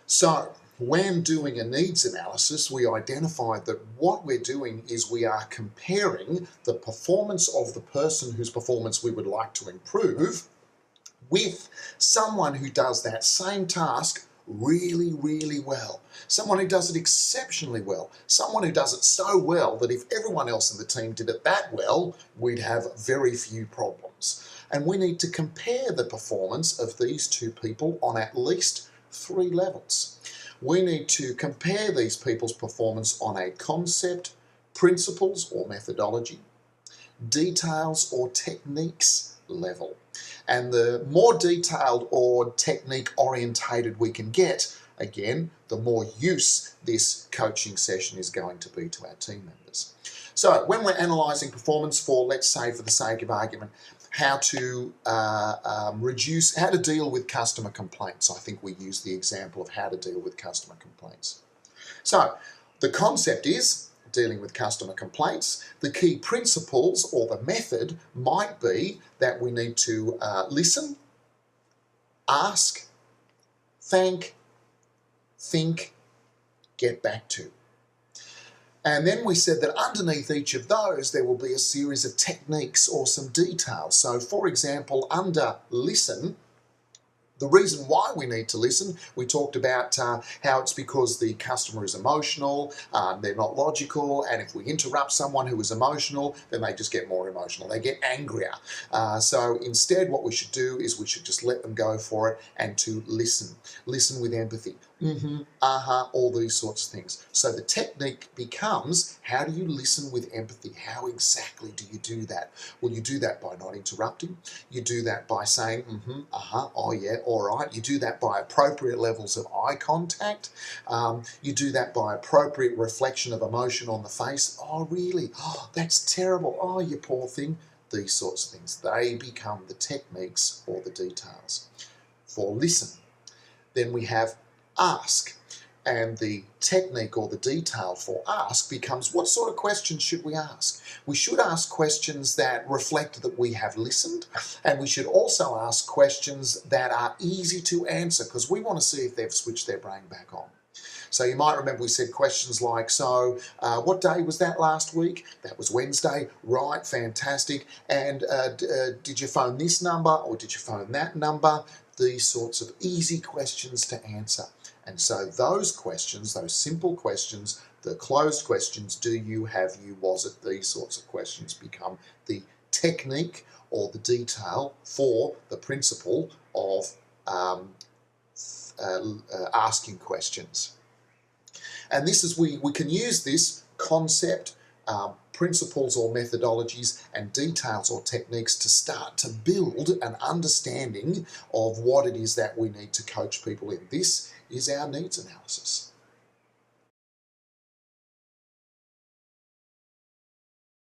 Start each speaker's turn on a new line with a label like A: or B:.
A: So when doing a needs analysis, we identified that what we're doing is we are comparing the performance of the person whose performance we would like to improve with someone who does that same task really, really well. Someone who does it exceptionally well. Someone who does it so well that if everyone else in the team did it that well, we'd have very few problems. And we need to compare the performance of these two people on at least 3 levels. We need to compare these people's performance on a concept, principles or methodology, details or techniques level. And the more detailed or technique orientated we can get, again, the more use this coaching session is going to be to our team members. So when we're analysing performance for, let's say for the sake of argument, how to how to deal with customer complaints. I think we use the example of how to deal with customer complaints. So the concept is dealing with customer complaints. The key principles or the method might be that we need to listen, ask, thank, think, get back to. And then we said that underneath each of those there will be a series of techniques or some details. So for example, under listen, the reason why we need to listen, we talked about how it's because the customer is emotional, they're not logical, and if we interrupt someone who is emotional, then they just get more emotional, they get angrier. So instead what we should do is we should just let them go for it and to listen. Listen with empathy. All these sorts of things. So the technique becomes, how do you listen with empathy? How exactly do you do that? Well, you do that by not interrupting. You do that by saying, oh yeah, all right. You do that by appropriate levels of eye contact. You do that by appropriate reflection of emotion on the face. Oh, really? Oh, that's terrible. Oh, you poor thing. These sorts of things. They become the techniques or the details. For listen, then we have ask, and the technique or the detail for ask becomes, what sort of questions should we ask? We should ask questions that reflect that we have listened, and we should also ask questions that are easy to answer because we want to see if they've switched their brain back on. So you might remember we said questions like, so what day was that last week? That was Wednesday. Right, fantastic. And did you phone this number or did you phone that number? These sorts of easy questions to answer. And so those questions, those simple questions, the closed questions, do you, have you, was it, these sorts of questions become the technique or the detail for the principle of asking questions. And this is, we can use this concept, principles or methodologies and details or techniques to start to build an understanding of what it is that we need to coach people in. This is our needs analysis.